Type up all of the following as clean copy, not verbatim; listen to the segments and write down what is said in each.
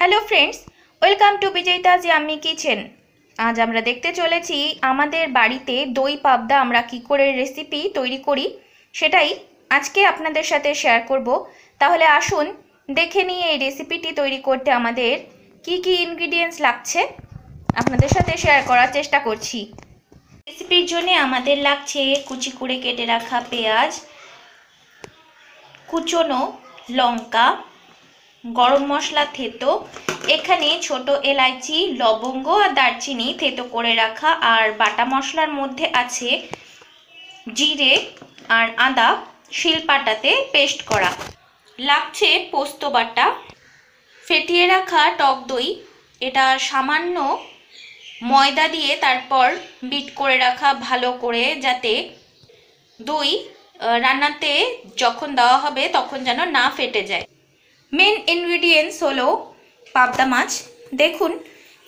Hello friends, welcome to Bijoyita's yummy kitchen. আজ আমরা দেখতে চলেছি আমাদের বাড়িতে দই পাবদা আমরা কি করে রেসিপি তৈরি করি, সেটাই আজকে আপনাদের সাথে শেয়ার করব। তাহলে আসুন দেখে নিয়ে এই রেসিপিটি তৈরি করতে আমাদের কি কি ইনগ্রিডিয়েন্টস লাগছে আপনাদের সাথে শেয়ার করার চেষ্টা করছি। রেসিপির জন্য আমাদের লাগছে কুচি করে কেটে রাখা পেঁয়াজ, কুচনো লঙ্কা, গরম মশলা থেতো, এখানে ছোট এলাচি, লবঙ্গ আর দারচিনি থেতো করে রাখা, আর বাটা মশলার মধ্যে আছে জিরে আর আদা শিলপাটাতে পেস্ট করা। লাগছে পোস্ত বাটা, ফেটিয়ে রাখা টক দই, এটা সামান্য ময়দা দিয়ে তারপর বিট করে রাখা ভালো করে, যাতে দই রান্নাতে যখন দেওয়া হবে তখন যেন না ফেটে যায়। মেন ইনগ্রিডিয়েন্টস হলো পাবদা মাছ। দেখুন,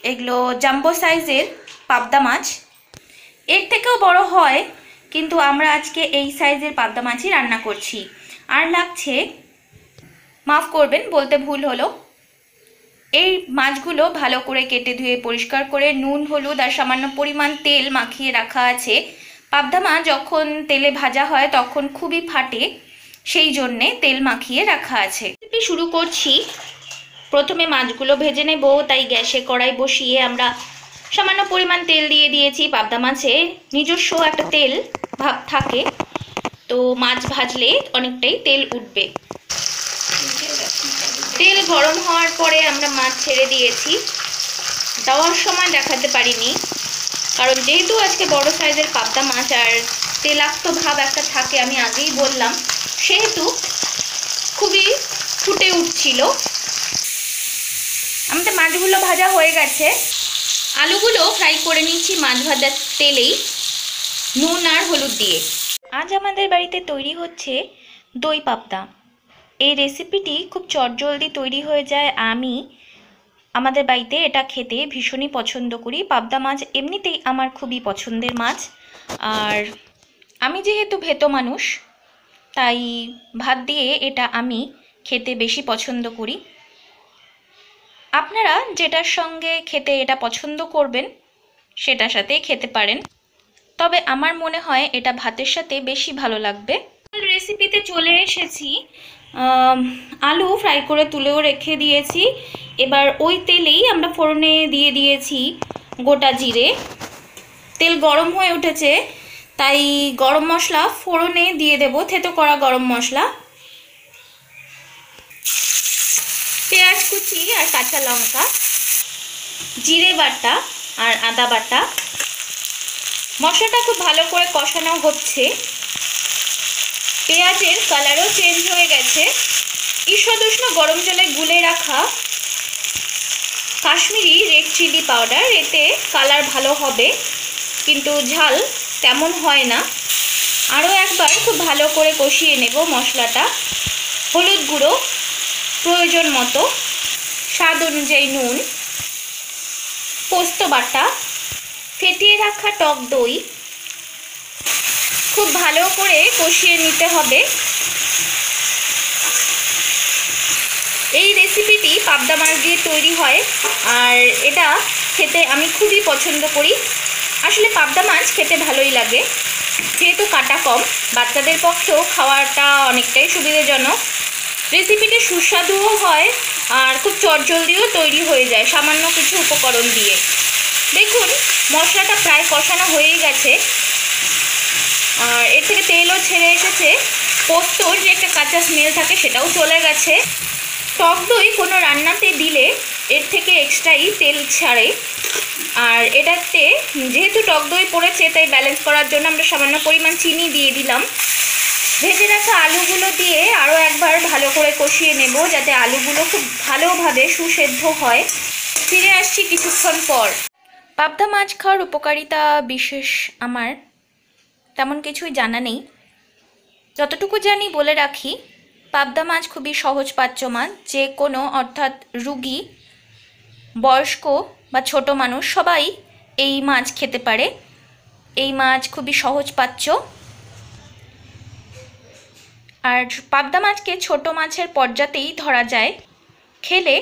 এগুলো জাম্বো সাইজের পাবদা মাছ, এর থেকেও বড় হয়, কিন্তু আমরা আজকে এই সাইজের পাবদা মাছই রান্না করছি। আর লাগছে, মাফ করবেন বলতে ভুল হলো, এই মাছগুলো ভালো করে কেটে ধুয়ে পরিষ্কার করে নুন হলুদ আর সামান্য পরিমাণ তেল মাখিয়ে রাখা আছে। পাবদা মাছ যখন তেলে ভাজা হয় তখন খুবই ফাটে, সেই জন্যে তেল মাখিয়ে রাখা আছে। শুরু করছি। প্রথমে মাছগুলো ভেজে নেব, তাই গ্যাসে কড়াই বসিয়ে আমরা সামান্য পরিমাণ তেল দিয়ে দিয়েছি। পাবদা মাছে নিজস্ব একটা তেল ভাব থাকে, তো মাছ ভাজলে অনেকটাই তেল উঠবে। তেল গরম হওয়ার পরে আমরা মাছ ছেড়ে দিয়েছি। দেওয়ার সময় দেখাতে পারিনি, কারণ যেহেতু আজকে বড় সাইজের পাবদা মাছ আর তেলাক্ত ভাব একটা থাকে, আমি আগেই বললাম, সেহেতু খুবই ফুটে উঠছিল। আমাদের মাছগুলো ভাজা হয়ে গেছে, আলুগুলো ফ্রাই করে নিচ্ছি মাছ ভাজার তেলেই, নুন আর হলুদ দিয়ে। আজ আমাদের বাড়িতে তৈরি হচ্ছে দই পাবদা। এই রেসিপিটি খুব চটজলদি তৈরি হয়ে যায়। আমি আমাদের বাড়িতে এটা খেতে ভীষণই পছন্দ করি। পাবদা মাছ এমনিতেই আমার খুবই পছন্দের মাছ, আর আমি যেহেতু ভেতো মানুষ, তাই ভাত দিয়ে এটা আমি খেতে বেশি পছন্দ করি। আপনারা যেটার সঙ্গে খেতে এটা পছন্দ করবেন সেটার সাথেই খেতে পারেন, তবে আমার মনে হয় এটা ভাতের সাথে বেশি ভালো লাগবে। রেসিপিতে চলে এসেছি। আলু ফ্রাই করে তুলেও রেখে দিয়েছি। এবার ওই তেলেই আমরা ফোড়নে দিয়ে দিয়েছি গোটা জিরে। তেল গরম হয়ে উঠেছে, তাই গরম মশলা ফোড়নে দিয়ে দেব, থেতো করা গরম মশলা, পেঁয়াজ কুচি আর কাঁচা লঙ্কা, জিরে বাটা আর আদা বাটা। মশলাটা খুব ভালো করে কষানো হচ্ছে। পেঁয়াজের কালারও চেঞ্জ হয়ে গেছে। ঈষদুষ্ণ গরম জলে গুলে রাখা কাশ্মীরি রেড চিলি পাউডার, এতে কালার ভালো হবে, কিন্তু ঝাল তেমন হয় না। আরও একবার খুব ভালো করে কষিয়ে নেব মশলাটা। হলুদ গুঁড়ো প্রয়োজন মতো, স্বাদ অনুযায়ী নুন, পোস্ত বাটা, ফেটিয়ে রাখা টক দই খুব ভালো করে কষিয়ে নিতে হবে। এই রেসিপিটি পাবদা মাছ দিয়ে তৈরি হয়, আর এটা খেতে আমি খুবই পছন্দ করি। আসলে পাবদা মাছ খেতে ভালোই লাগে, যেহেতু কাটা কম, বাচ্চাদের পক্ষেও খাওয়াটা অনেকটাই সুবিধাজনক। রেসিপিটি সুস্বাদুও হয় আর খুব চটজলদিও তৈরি হয়ে যায় সামান্য কিছু উপকরণ দিয়ে। দেখুন, মশলাটা প্রায় কষানো হয়েই গেছে, আর এর থেকে তেলও ছেড়ে এসেছে। পোস্তর যে একটা কাঁচা স্মেল থাকে সেটাও চলে গেছে। টক দই কোনো রান্নাতে দিলে এর থেকে এক্সট্রাই তেল ছাড়ে, আর এটাতে যেহেতু টক দই পড়েছে, তাই ব্যালেন্স করার জন্য আমরা সামান্য পরিমাণ চিনি দিয়ে দিলাম। ভেজে রাখা আলুগুলো দিয়ে আরও একবার ভালো করে কষিয়ে নেব, যাতে আলুগুলো খুব ভালোভাবে সুসেদ্ধ হয়। ফিরে আসছি কিছুক্ষণ পর। পাবদা মাছ খাওয়ার উপকারিতা বিশেষ আমার তেমন কিছুই জানা নেই, যতটুকু জানি বলে রাখি। পাবদা মাছ খুবই সহজপাচ্য মাছ, যে কোনো, অর্থাৎ রুগী, বয়স্ক বা ছোট মানুষ সবাই এই মাছ খেতে পারে। এই মাছ খুবই সহজপাচ্য, আর পাবদা মাছকে ছোট মাছের পর্যাতেই ধরা যায়। খেলে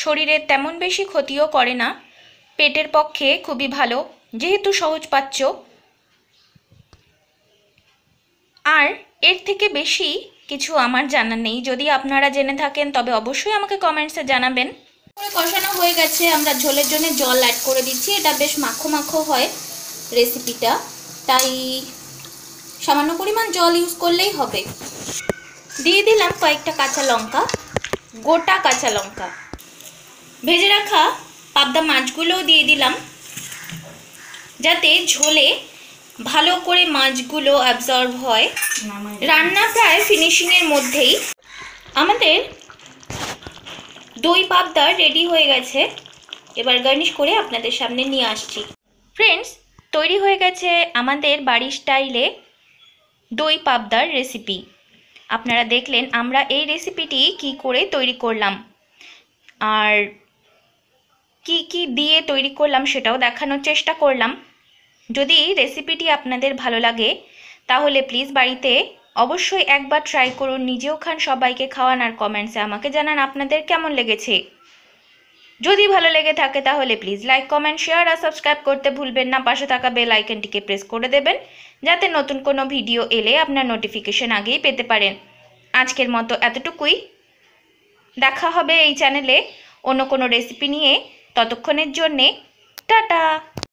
শরীরের তেমন বেশি ক্ষতিও করে না, পেটের পক্ষে খুবই ভালো যেহেতু সহজপাচ্য। আর এর থেকে বেশি কিছু আমার জানা নেই, যদি আপনারা জেনে থাকেন তবে অবশ্যই আমাকে কমেন্টসে জানাবেন। কষানো হয়ে গেছে, আমরা ঝোলের জন্য জল অ্যাড করে দিচ্ছি। এটা বেশ মাখো মাখো হয় রেসিপিটা, তাই সামান্য পরিমাণ জল ইউজ করলেই হবে। দিয়ে দিলাম কয়েকটা কাঁচা লঙ্কা, গোটা কাঁচা লঙ্কা। ভেজে রাখা পাবদা মাছগুলোও দিয়ে দিলাম, যাতে ঝোলে ভালো করে মাছগুলো অ্যাবজর্ব হয়। রান্না প্রায় ফিনিশিংয়ের মধ্যেই। আমাদের দই পাবদা রেডি হয়ে গেছে, এবার গার্নিশ করে আপনাদের সামনে নিয়ে আসছি। ফ্রেন্ডস, তৈরি হয়ে গেছে আমাদের বাড়ির স্টাইলে দই পাবদার রেসিপি। আপনারা দেখলেন আমরা এই রেসিপিটি কি করে তৈরি করলাম আর কি কি দিয়ে তৈরি করলাম সেটাও দেখানোর চেষ্টা করলাম। যদি রেসিপিটি আপনাদের ভালো লাগে তাহলে প্লিজ বাড়িতে অবশ্যই একবার ট্রাই করুন, নিজেও খান, সবাইকে খাওয়ান আর কমেন্টসে আমাকে জানান আপনাদের কেমন লেগেছে। যদি ভালো লেগে থাকে তাহলে প্লিজ লাইক, কমেন্ট, শেয়ার আর সাবস্ক্রাইব করতে ভুলবেন না। পাশে থাকা বেল আইকনটিকে প্রেস করে দেবেন যাতে নতুন কোনো ভিডিও এলে আপনার নোটিফিকেশন আগেই পেতে পারেন। আজকের মতো এতটুকুই, দেখা হবে এই চ্যানেলে অন্য কোনো রেসিপি নিয়ে। ততক্ষণের জন্যে টাটা।